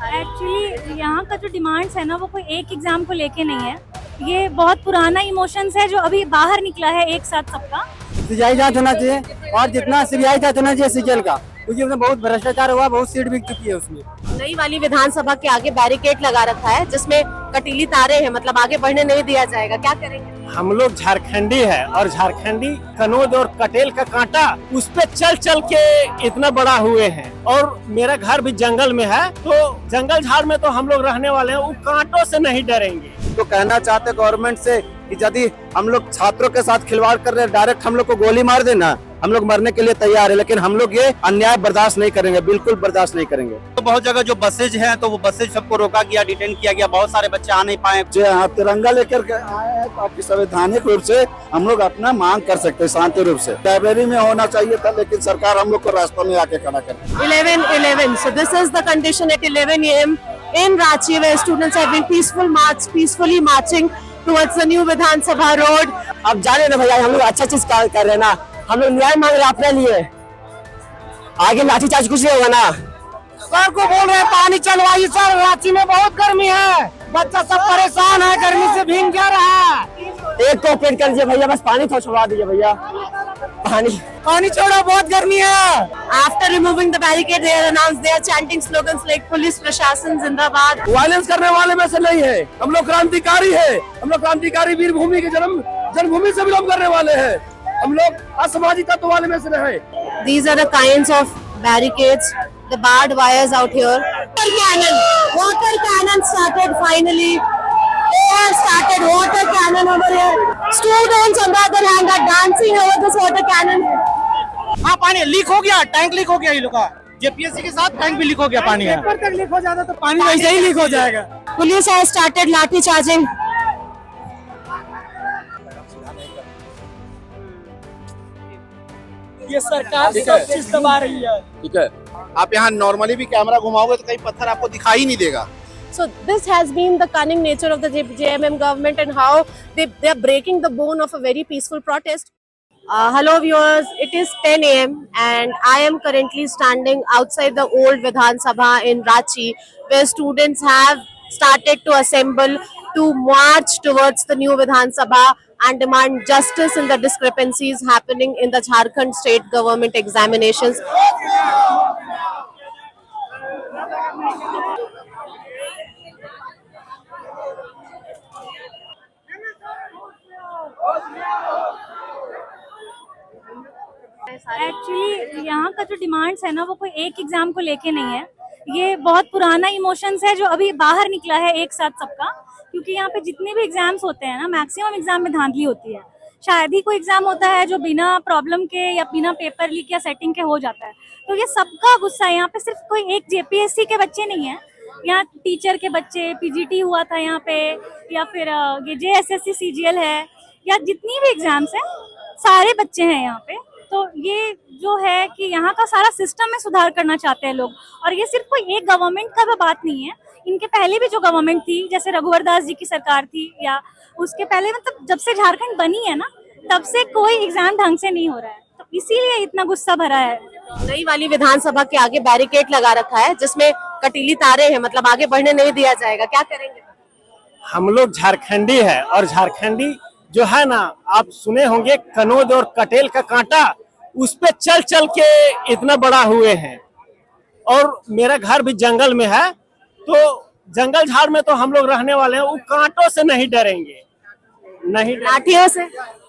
Actually यहाँ का जो डिमांड्स है ना वो कोई एक एग्जाम को लेके नहीं है। ये बहुत पुराना इमोशंस है जो अभी बाहर निकला है एक साथ सबका। सीबीआई जांच होना चाहिए और जितना सीबीआई जांच होना चाहिए सीजीएल का, क्योंकि उसमें बहुत भ्रष्टाचार हुआ, बहुत सीट बिक चुकी है उसमें। नई वाली विधानसभा के आगे बैरिकेड लगा रखा है जिसमें कटीली तारे हैं, मतलब आगे बढ़ने नहीं दिया जाएगा, क्या करेंगे? हम लोग झारखंडी है और झारखंडी कनौज और कटेल का कांटा उस पे चल चल के इतना बड़ा हुए हैं। और मेरा घर भी जंगल में है, तो जंगल झाड़ में तो हम लोग रहने वाले हैं, वो कांटों से नहीं डरेंगे। तो कहना चाहते गवर्नमेंट से कि यदि हम लोग छात्रों के साथ खिलवाड़ कर रहे हैं, डायरेक्ट हम लोग को गोली मार देना, हम लोग मरने के लिए तैयार है, लेकिन हम लोग ये अन्याय बर्दाश्त नहीं करेंगे, बिल्कुल बर्दाश्त नहीं करेंगे। तो बहुत जगह जो बसेज हैं तो वो बसेज सबको रोका गया, डिटेन किया गया, बहुत सारे बच्चे आ नहीं पाए। जो यहाँ तिरंगा लेकर के आए हैं तो आपकी संवैधानिक रूप से हम लोग अपना मांग कर सकते हैं शांति रूप से। लाइब्रेरी में होना चाहिए था, लेकिन सरकार हम लोग को रास्ते में आके खड़ा कर 11:11. So this is the condition at 11 a.m. in Ranchi where students have been peacefully marching towards the new Vidhan Sabha road. अब जाने ना भैया, हम लोग अच्छा चीज कर रहे हैं ना, हम लोग न्याय मांग रहे हैं अपने लिए, आगे लाठीचार्ज कुछ नहीं होगा ना। सर को बोल रहे हैं पानी चलवाइए सर, रांची में बहुत गर्मी है, बच्चा सब परेशान है, गर्मी से भीग क्या रहा है। एक कोऑपरेट कर दीजिए भैया, बस पानी थोड़ा छुड़वा दीजिए भैया, पानी छोड़ो, बहुत गर्मी है। After removing the barricade, they are announced they are chanting slogans like "Police Prashashan Zindabad." Violence करने वाले में से नहीं है, हम लोग क्रांतिकारी है, हम लोग क्रांतिकारी वीर भूमि के जन्मभूमि से बिलोंग करने वाले हैं, हम लोग असामाजिक तत्व वाले में से नहीं। These are the kinds of barricades, the barbed wires out here. Water cannon started finally. They have started water cannon over here. Students on the other hand are dancing over this water cannon. हाँ, पानी leak हो गया, tank leak हो गया ये लोग का। JPSC के साथ टैंक भी लीक हो गया पानी का। पेपर तक लीक हो जाता तो पानी वैसे ही लीक हो जाएगा। Police has started lathi charging. ये सरकार सब चीज दबा रही है। ठीक है, आप यहाँ नॉर्मली भी कैमरा घुमाओगे तो कहीं पत्थर आपको दिखाई नहीं देगा। So this has been the cunning nature of the JMM government and how they are breaking the bone of a very peaceful protest. Hello viewers, it is 10 a.m. and I am currently standing outside the old Vidhan Sabha in Ranchi, where students have started to assemble to march towards the new Vidhan Sabha and demand justice in the discrepancies happening in the Jharkhand state government examinations. Actually यहाँ का जो demands है ना वो कोई एक exam को लेके नहीं है। ये बहुत पुराना इमोशंस है जो अभी बाहर निकला है एक साथ सबका, क्योंकि यहाँ पे जितने भी एग्जाम्स होते हैं ना, मैक्सिमम एग्जाम में धांधली होती है। शायद ही कोई एग्जाम होता है जो बिना प्रॉब्लम के या बिना पेपर लीक या सेटिंग के हो जाता है। तो ये सबका गुस्सा है, यहाँ पे सिर्फ कोई एक जेपीएससी के बच्चे नहीं है, यहाँ टीचर के बच्चे, पीजीटी हुआ था यहाँ पे, या फिर ये जेएसएससी सीजीएल है, या जितनी भी एग्जाम्स हैं सारे बच्चे हैं यहाँ पे। तो ये जो है कि यहाँ का सारा सिस्टम में सुधार करना चाहते हैं लोग, और ये सिर्फ कोई एक गवर्नमेंट का भी बात नहीं है। इनके पहले भी जो गवर्नमेंट थी, जैसे रघुवर दास जी की सरकार थी, या उसके पहले, मतलब जब से झारखंड बनी है ना तब से कोई एग्जाम ढंग से नहीं हो रहा है, तो इसीलिए इतना गुस्सा भरा है। नई वाली विधानसभा के आगे बैरिकेड लगा रखा है जिसमें कटीली तारे हैं, मतलब आगे बढ़ने नहीं दिया जाएगा, क्या करेंगे? हम लोग झारखंडी है और झारखंडी जो है ना, आप सुने होंगे कनौज और कटेल का कांटा उस पे चल चल के इतना बड़ा हुए हैं। और मेरा घर भी जंगल में है, तो जंगल झाड़ में तो हम लोग रहने वाले हैं, वो कांटों से नहीं डरेंगे, नहीं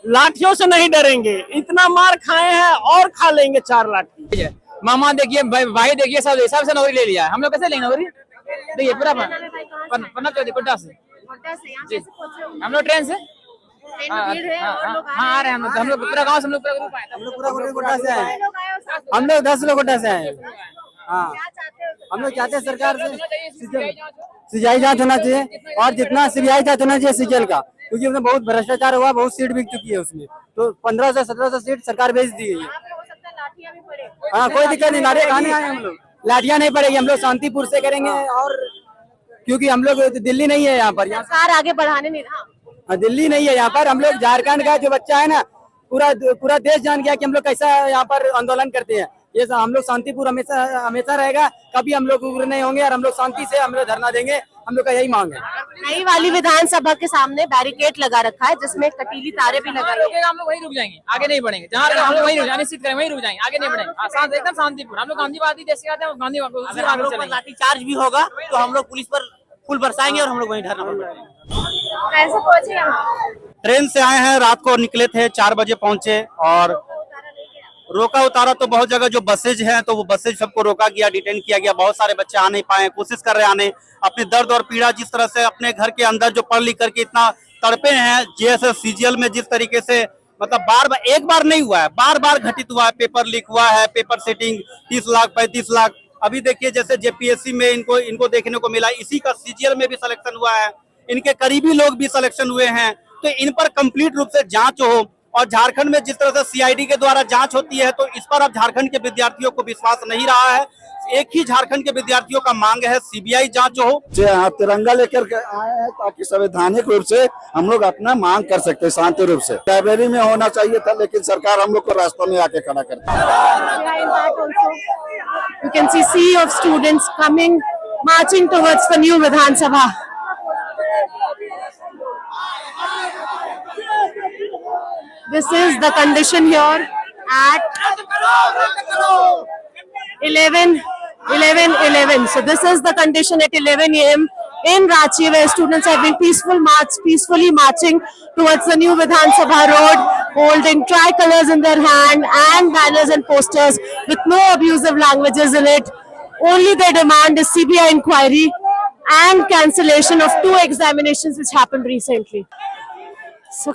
लाठियों से नहीं डरेंगे। इतना मार खाए हैं और खा लेंगे 4 लाठी। मामा देखिए, भाई देखिए, सब हिसाब से नौकरी ले लिया है। हम लोग कैसे लेंगे नौकरी? देखिए पूरा पन्ना कोटा से जी, हम लोग ट्रेन से आ रहे हैं। हम लोग पूरा गाँव से, हम लोग पूरा कोटा से आए, हम लोग 10 लोग कोटा से आए। हाँ, हम लोग चाहते हैं सरकार से सीबीआई जांच होना चाहिए और जितना सीबीआई जांच होना चाहिए सीजीएल का, क्योंकि उसमें बहुत भ्रष्टाचार हुआ, बहुत सीट बिक चुकी है उसमें। तो 1500-1700 सीट सरकार भेज दी गई है। हाँ, कोई दिक्कत नहीं, लाठियाँ खाने आए हम लोग, लाठियाँ नहीं पड़ेगी, हम लोग शांतिपुर से करेंगे। और क्योंकि हम लोग दिल्ली नहीं है यहाँ पर, सरकार आगे बढ़ाने नहीं रहा। दिल्ली नहीं है यहाँ पर, हम लोग झारखंड का जो बच्चा है ना, पूरा देश जान गया कि हम लोग कैसा यहाँ पर आंदोलन करते हैं। ये सब हम लोग शांतिपूर्ण हमेशा हमेशा रहेगा, कभी हम लोग उग्र नहीं होंगे और हम लोग शांति से हम लोग धरना देंगे, हम लोग का यही मांग है। नई वाली विधानसभा के सामने बैरिकेड लगा रखा है जिसमें कटीली तारे भी लगा रखे हैं। हम लोग वहीं रुक जाएंगे, आगे नहीं बढ़ेंगे। जहाँ हम लोग वहीं रुक जाएंगे, निश्चित करें वहीं रुक जाएंगे, आगे नहीं बढ़ेंगे। शांत एकदम शांतिपूर्ण। हम लोग गांधीवादी देश के आते हैं, गांधी लाठी चार्ज भी होगा तो हम लोग पुलिस पर फुल बरसाएंगे और हम लोग वहीं धरना पर कैसे पहुंचे यहाँ? ट्रेन से आए हैं, रात को निकले थे, 4 बजे पहुंचे और रोका उतारा तो बहुत जगह जो बसेज हैं तो वो बसेज सबको रोका गया, डिटेन किया गया। बहुत सारे बच्चे आ नहीं पाए, कोशिश कर रहे हैं आने, अपने दर्द और पीड़ा जिस तरह से अपने घर के अंदर जो पढ़ लिख करके इतना तड़पे हैं, जेएसएस सीजीएल में जिस तरीके से मतलब बार बार एक बार नहीं हुआ है, बार बार घटित हुआ है, पेपर लीक हुआ है, पेपर सेटिंग 30 लाख 35 लाख। अभी देखिए जैसे जेपीएससी में इनको देखने को मिला, इसी का सीजीएल में भी सिलेक्शन हुआ है, इनके करीबी लोग भी सिलेक्शन हुए हैं। तो इन पर कंप्लीट रूप से जांच हो और झारखंड में जिस तरह से सीआईडी के द्वारा जांच होती है तो इस पर अब झारखंड के विद्यार्थियों को विश्वास नहीं रहा है। एक ही झारखंड के विद्यार्थियों का मांग है सीबीआई जांच हो। यहाँ तिरंगा लेकर के आए हैं ताकि संवैधानिक रूप से हम लोग अपना मांग कर सकते हैं शांति रूप से। लाइब्रेरी में होना चाहिए था लेकिन सरकार हम लोग को रास्ते में आके खड़ा करती है। You can see sea of students coming, marching towards the new Vidhan Sabha. This is the condition here at 11. So this is the condition at 11 a.m. in Ranchi, where students have been peacefully marching towards the new Vidhan Sabha road, holding tricolors in their hand and banners and posters with no abusive languages in it. Only their demand is CBI inquiry and cancellation of 2 examinations which happened recently. So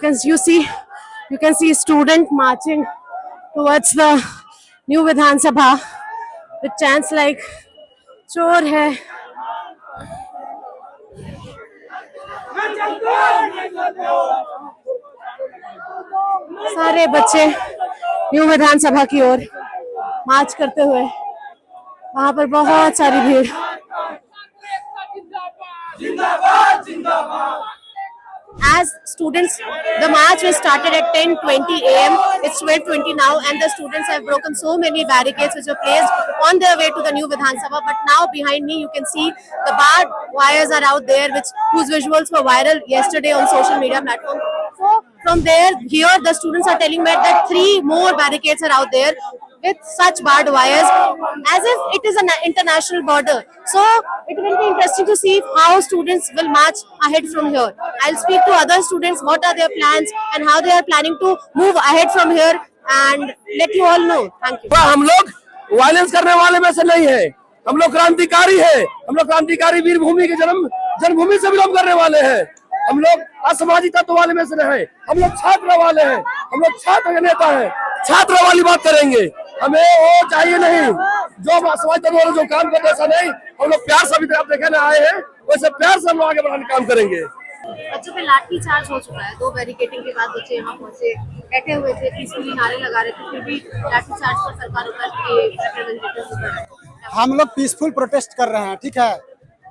you can see student marching towards the new Vidhan Sabha with chants like "Chor hai." सारे बच्चे new Vidhan Sabha की ओर मार्च करते हुए, वहां पर बहुत सारी भीड़। As students, the march was started at 10:20 a.m. It's 12:20 now, and the students have broken so many barricades which were placed on their way to the new Vidhan Sabha. But now behind me, you can see the barbed wires are out there, whose visuals were viral yesterday on social media platforms. So from here, the students are telling me that 3 more barricades are out there with such barbed wires, as if it is an international border. So it will be interesting to see how students will march ahead from here. I'll speak to other students what are their plans and how they are planning to move ahead from here and let you all know. Thank you. हम लोग violence करने वाले में से नहीं है, हम लोग क्रांतिकारी है, हम लोग क्रांतिकारी वीर भूमि के जन्मभूमि से बिलोंग करने वाले हैं। हम लोग असामाजिक तत्व वाले में से नहीं, हम लोग छात्र वाले हैं, हम लोग छात्र नेता हैं, छात्र वाली बात करेंगे। हमें वो चाहिए नहीं जो असामाजिक तत्व वाले जो काम करते ऐसा नहीं। हम लोग प्यार से अभी आप देखने आए हैं, वैसे प्यार से हम लोग आगे बढ़ाने काम करेंगे। बच्चों पे लाठी चार्ज हो चुका है, 2 बैरिकेडिंग के बाद बच्चे यहाँ पहुंचे, बैठे हुए थे, पीसफुली नारे लगा रहे थे, फिर भी लाठी चार्ज पर सरकार उतर के रिप्रेजेंटेटिव्स उतर। हम लोग पीसफुल प्रोटेस्ट कर रहे हैं, ठीक है,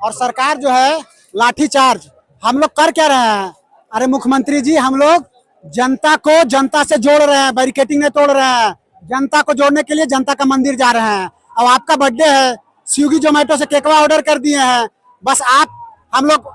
और सरकार जो है लाठी चार्ज। हम लोग कर क्या रहे हैं? अरे मुख्यमंत्री जी, हम लोग जनता को जनता से जोड़ रहे हैं, बैरिकेडिंग नहीं तोड़ रहे हैं। जनता को जोड़ने के लिए जनता का मंदिर जा रहे हैं। अब आपका बर्थडे है, स्विगी जोमेटो से केकवा ऑर्डर कर दिए हैं, बस हम लोग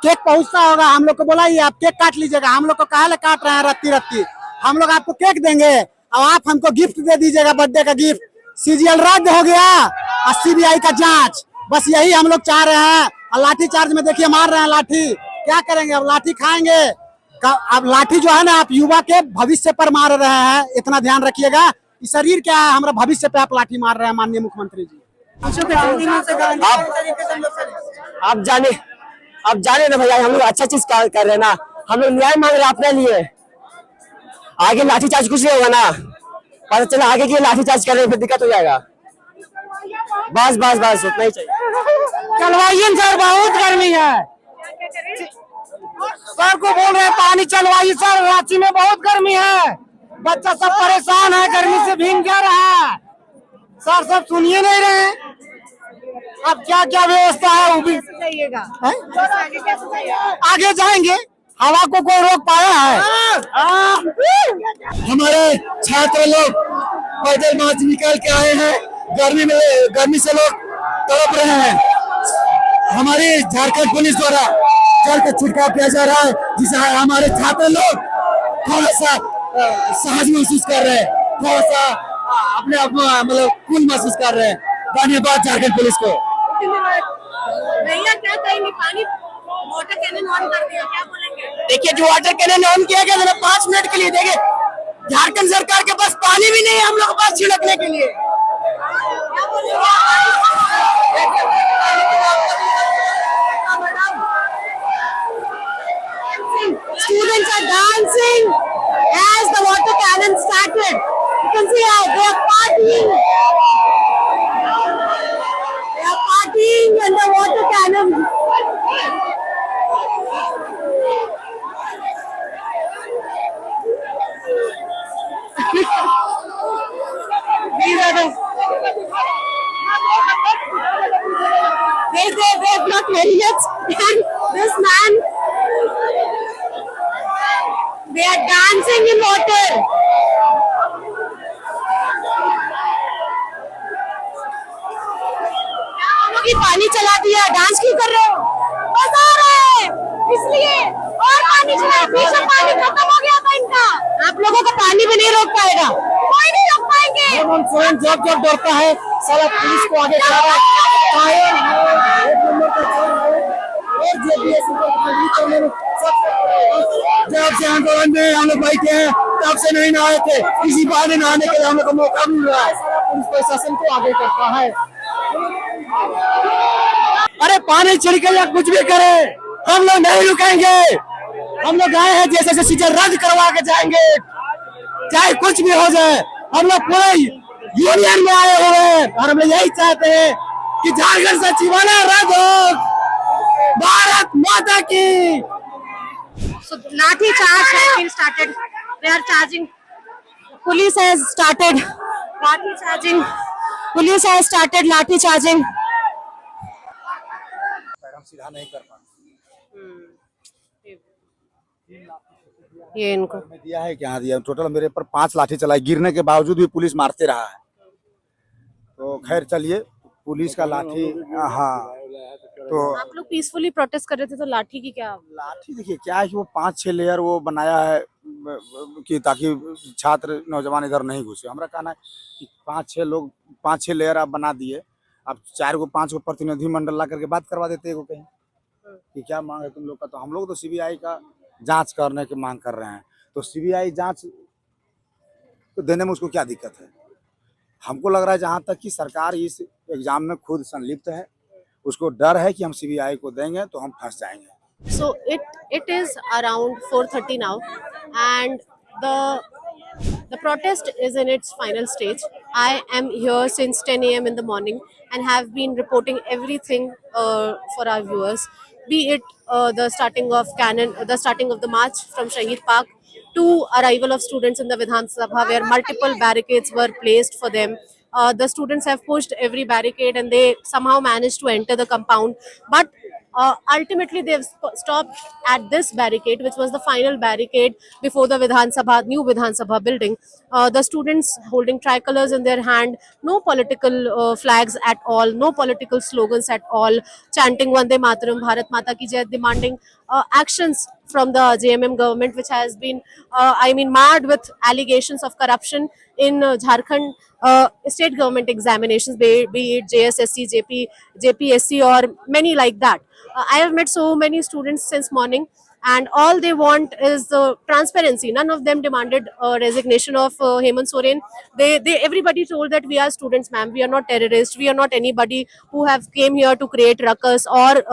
केक पहुंचता होगा, हम लोग को बोला ये आप केक काट लीजिएगा। हम लोग को काहे काट रहे हैं रत्ती, हम लोग आपको केक देंगे और आप हमको गिफ्ट दे दीजिएगा, बर्थडे का गिफ्ट। सीजीएल रद्द हो गया और सीबीआई का जांच, बस यही हम लोग चाह रहे हैं। और लाठी चार्ज में देखिए मार रहे हैं लाठी, क्या करेंगे अब? लाठी खाएंगे। अब लाठी जो है ना, आप युवा के भविष्य पर मार रहे हैं, इतना ध्यान रखिएगा। शरीर क्या है, हमारा भविष्य पे आप लाठी मार रहे हैं माननीय मुख्यमंत्री जी। आप जाने ना भैया, हम लोग अच्छा चीज कर रहे हैं ना, हम लोग न्याय मांग रहे हैं अपने लिए। आगे लाठी चार्ज कुछ नहीं होगा ना, पता चला आगे की लाठी चार्ज कर रहे हैं फिर दिक्कत हो जाएगा। बस उतना ही चाहिए। चलवाइए सर, बहुत गर्मी है। सर को बोल रहे हैं पानी चलवाइए सर, रांची में बहुत गर्मी है, बच्चा सब परेशान है, गर्मी से भीग जा रहा है। सर सब सुनिए नहीं रहे, अब क्या व्यवस्था है वो भी जाइएगा, आगे जाएंगे, हवा को कोई रोक पाया है? हमारे छात्र लोग पैदल मार्च निकाल के आए हैं। गर्मी से लोग तड़प रहे हैं। हमारी झारखंड पुलिस द्वारा जल का छिड़काव किया जा रहा है, जिसे हमारे छात्र लोग थोड़ा सा सहज महसूस कर रहे हैं, थोड़ा सा अपने आप मतलब कूल महसूस कर रहे हैं। धन्यवाद झारखंड पुलिस को। भैया क्या कहेंगे, पानी वाटर कैनन ऑन कर दिया, क्या बोलेंगे? देखिए, जो वाटर कैनन ऑन किया गया था 5 मिनट के लिए, देखिए झारखंड सरकार के पास पानी भी नहीं है हम लोग के पास छिड़कने के लिए। क्या बोलेंगे? Students are dancing as the water cannon started. You can see how they are partying. They are partying and the water cannon. These are the. They've not ready yet. And this man. They are dancing in water. ये पानी चला दिया, dance क्यों कर रहे हो? बस आ रहा है इसलिए, और पानी चला, भीषण पानी खत्म हो गया था इनका। आप लोगों को पानी भी नहीं रोक पाएगा, कोई नहीं रोक पाएंगे। जब डरता है साला पुलिस को आगे खड़ा है। जब से आंदोलन में हम लोग बैठे हैं तब से नहीं नहाए थे, इसी बहाने नहाने के लिए हम लोग को मौका मिल रहा है। पुलिस प्रशासन को आगे करता है। अरे पानी छिड़के या कुछ भी करे, हम लोग नहीं रुकेंगे। हम लोग आए हैं जैसे सीजन रद्द करवा के जाएंगे, चाहे कुछ भी हो जाए। हम लोग पूरे यूनियन में आए हुए हैं और हम लोग यही चाहते हैं कि झारखंड सचिवालय रद्द हो। भारत माता की। So lathi charge has been started. They are charging. Police has started lathi charging. Police has started lathi charging. सीधा नहीं कर पाते। ये इनको दिया है क्या दिया, टोटल मेरे पर 5 लाठी चलाई, गिरने के बावजूद भी पुलिस मारते रहा है। तो खैर चलिए, पुलिस का लाठी। हाँ, तो आप लोग पीसफुली प्रोटेस्ट कर रहे थे, तो लाठी की क्या? लाठी देखिए क्या है कि वो 5-6 लेयर वो बनाया है कि ताकि छात्र नौजवान इधर नहीं घुसे। हमारा कहना है कि 5-6 लेयर आप बना दिए, आप 4 को 5 को प्रतिनिधि मंडल ला करके बात करवा देते को कहीं कि क्या मांग है तुम लोग का। तो हम लोग तो सीबीआई का जांच करने की मांग कर रहे हैं, तो सीबीआई जांच तो देने में उसको क्या दिक्कत है। हमको लग रहा है जहाँ तक कि सरकार इस एग्जाम में खुद संलिप्त है, उसको डर है कि हम सीबीआई को देंगे तो हम फंस जाएंगे। So it is around 4:30 now, and the protest is in its final stage. I am here since 10 a.m. in the morning and have been reporting everything for our viewers, be it the starting of the march from Shahid Park to arrival of students in the Vidhan Sabha, where multiple barricades were placed for them. The students have pushed every barricade and they somehow managed to enter the compound, but ultimately they've stopped at this barricade, which was the final barricade before the new Vidhan Sabha building. The students holding tricolors in their hand, no political flags at all, no political slogans at all, chanting Vande Mataram, Bharat Mata Ki Jai, demanding actions from the JMM government, which has been, marred with allegations of corruption in Jharkhand state government examinations, be it JSSC, JPSC, or many like that. I have met so many students since morning, and all they want is the transparency. None of them demanded resignation of Hemant Soren. Everybody told that we are students, ma'am. We are not terrorists. We are not anybody who have came here to create ruckus or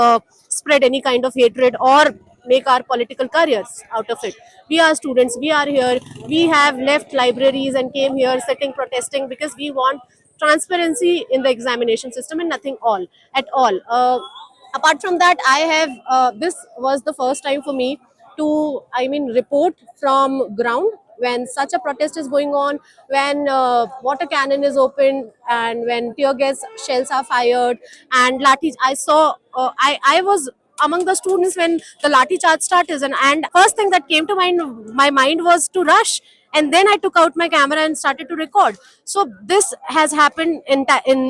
spread any kind of hatred or make our political careers out of it. We are students. We are here. We have left libraries and came here sitting protesting because we want transparency in the examination system and nothing at all. Apart from that, I have this was the first time for me to report from ground when such a protest is going on, when water cannon is opened and when tear gas shells are fired and lathi. I saw I was among the students when the lathi charge started, and first thing that came to my mind was to rush and then I took out my camera and started to record. So this has happened in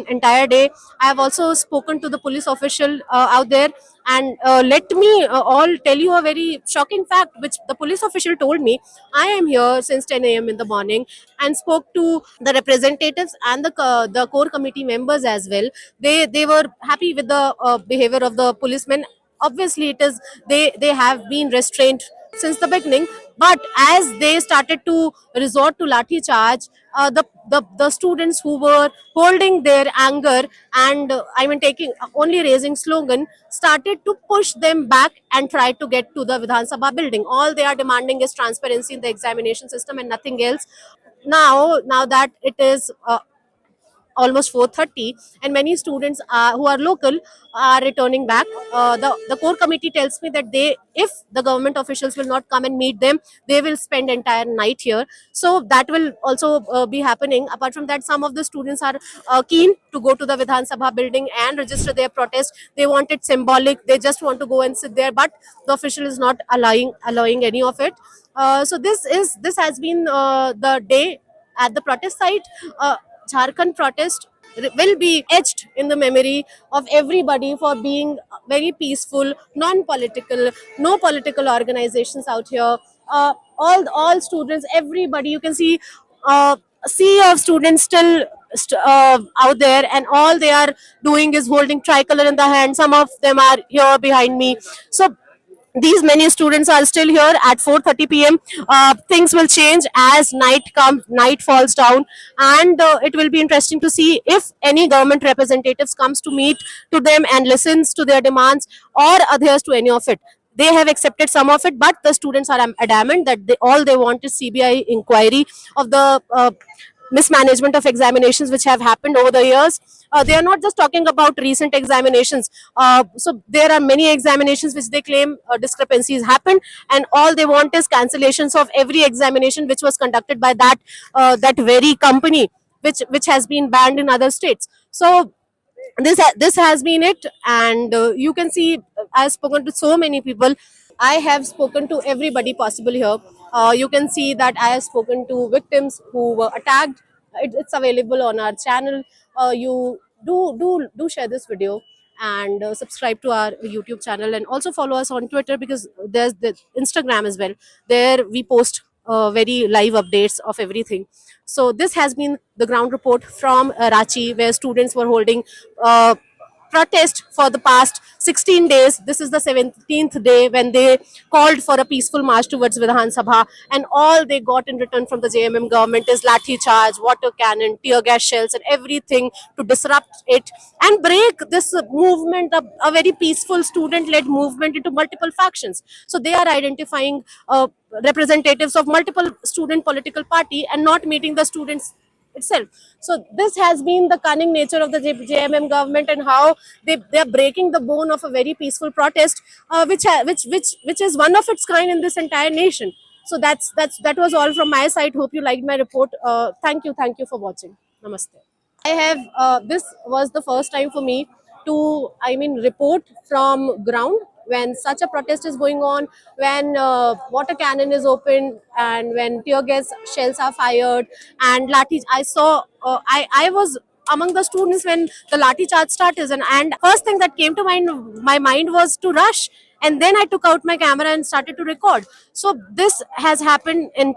entire day. I have also spoken to the police official out there, and let me all tell you a very shocking fact which the police official told me. I am here since 10 a.m. in the morning and spoke to the representatives and the core committee members as well. They were happy with the behavior of the policemen. Obviously it is, they have been restrained since the beginning, but as they started to resort to lathi charge, the students who were holding their anger and taking only raising slogan, started to push them back and try to get to the Vidhan Sabha building. All they are demanding is transparency in the examination system and nothing else. Now that it is almost 4:30, and many students who are local are returning back. The core committee tells me that if the government officials will not come and meet them, they will spend entire night here. So that will also be happening. Apart from that, some of the students are keen to go to the Vidhan Sabha building and register their protest. They want it symbolic. They just want to go and sit there, but the official is not allowing any of it. So this has been the day at the protest site. Jharkhand protest will be etched in the memory of everybody for being very peaceful, non-political, no political organizations out here. All students, everybody, you can see a sea of students still out there, and all they are doing is holding tricolor in the hand. Some of them are here behind me. So these many students are still here at 4:30 p.m. Things will change as night falls down, and it will be interesting to see if any government representatives comes to meet to them and listens to their demands, or adheres to any of it. They have accepted some of it, but the students are adamant that all they want is CBI inquiry of the mismanagement of examinations which have happened over the years. They are not just talking about recent examinations. So there are many examinations which they claim discrepancies happened, and all they want is cancellations of every examination which was conducted by that very company which has been banned in other states. So this has been it, and you can see I've spoken to so many people. I have spoken to everybody possible here. You can see that I have spoken to victims who were attacked. It's available on our channel. You do share this video, and subscribe to our YouTube channel, and also follow us on Twitter, because there's the Instagram as well. There we post very live updates of everything. So this has been the ground report from Ranchi, where students were holding protest for the past 16 days. This is the 17th day when they called for a peaceful march towards Vidhan Sabha, and all they got in return from the JMM government is lathi charge, water cannon, tear gas shells, and everything to disrupt it and break this movement, a very peaceful student-led movement, into multiple factions. So they are identifying representatives of multiple student political party and not meeting the students itself. So this has been the cunning nature of the JMM government, and how they are breaking the bone of a very peaceful protest, which is one of its kind in this entire nation. So that was all from my side. Hope you liked my report. Thank you for watching. Namaste. I have this was the first time for me to report from ground when such a protest is going on, when water cannon is opened, and when tear gas shells are fired and lathi. I saw I was among the students when the lathi charge started, and first thing that came to my mind was to rush, and then I took out my camera and started to record. So this has happened in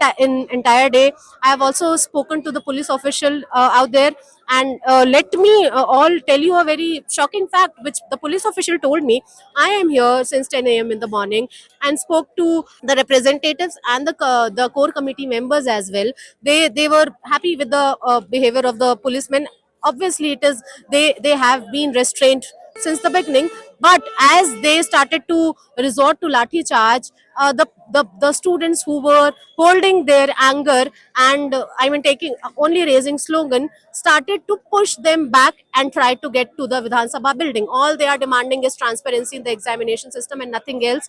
entire day. I have also spoken to the police official out there, and let me all tell you a very shocking fact which the police official told me. I am here since 10 a.m. in the morning and spoke to the representatives and the core committee members as well. They were happy with the behavior of the policemen. Obviously it is, they have been restrained since the beginning, but as they started to resort to lathi charge, the students who were holding their anger and taking only raising slogan, started to push them back and try to get to the Vidhan Sabha building. All they are demanding is transparency in the examination system and nothing else.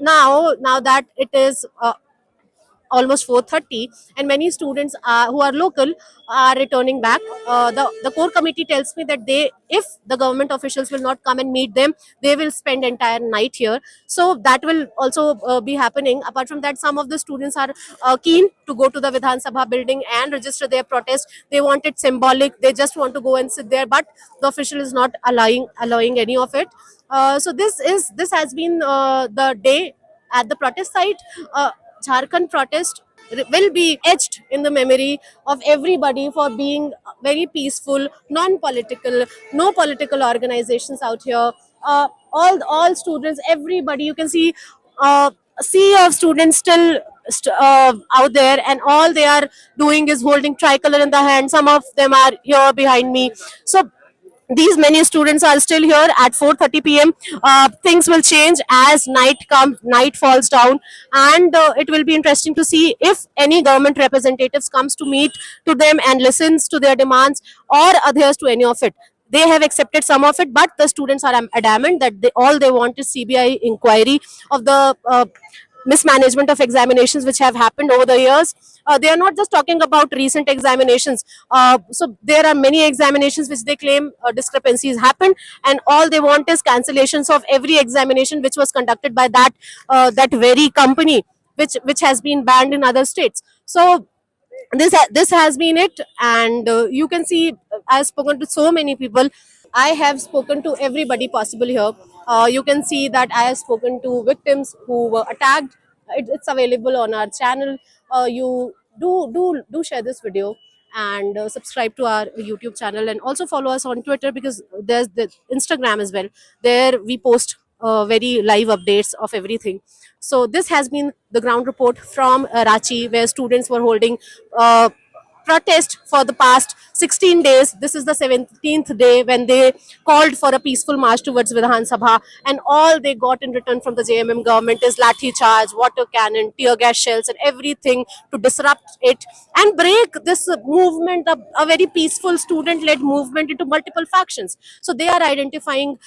Now that it is almost 4:30, and many students who are local are returning back. The core committee tells me that if the government officials will not come and meet them, they will spend entire night here. So that will also be happening. Apart from that, some of the students are keen to go to the Vidhan Sabha building and register their protest. They want it symbolic. They just want to go and sit there, but the official is not allowing any of it. So this has been the day at the protest site. Jharkhand protest will be etched in the memory of everybody for being very peaceful, non-political, no political organizations out here. All students, everybody, you can see a sea of students still out there, and all they are doing is holding tricolor in the hand. Some of them are here behind me. So these many students are still here at 4:30 p.m. Things will change as night falls down, and it will be interesting to see if any government representatives comes to meet to them and listens to their demands or adheres to any of it. They have accepted some of it, but the students are adamant that all they want is CBI inquiry of the mismanagement of examinations which have happened over the years. They are not just talking about recent examinations. So there are many examinations which they claim discrepancies happened, and all they want is cancellations of every examination which was conducted by that very company which has been banned in other states. So this has been it, and you can see I've spoken to so many people. I have spoken to everybody possible here. You can see that I have spoken to victims who were attacked. It's available on our channel. You do share this video and subscribe to our YouTube channel, and also follow us on Twitter, because there's the Instagram as well. There we post very live updates of everything. So this has been the ground report from Ranchi, where students were holding protest for the past 16 days. This is the 17th day when they called for a peaceful march towards Vidhan Sabha, and all they got in return from the JMM government is lathi charge, water cannon, tear gas shells, and everything to disrupt it and break this movement, a very peaceful student-led movement, into multiple factions. So they are identifying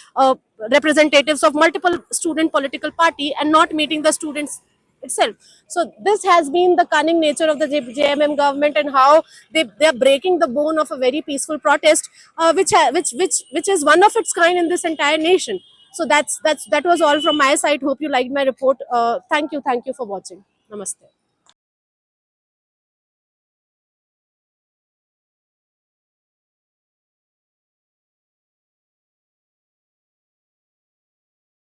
representatives of multiple student political party and not meeting the students itself. So this has been the cunning nature of the JMM government, and how they are breaking the bone of a very peaceful protest, which is one of its kind in this entire nation. So that was all from my side. Hope you liked my report. Thank you for watching. Namaste.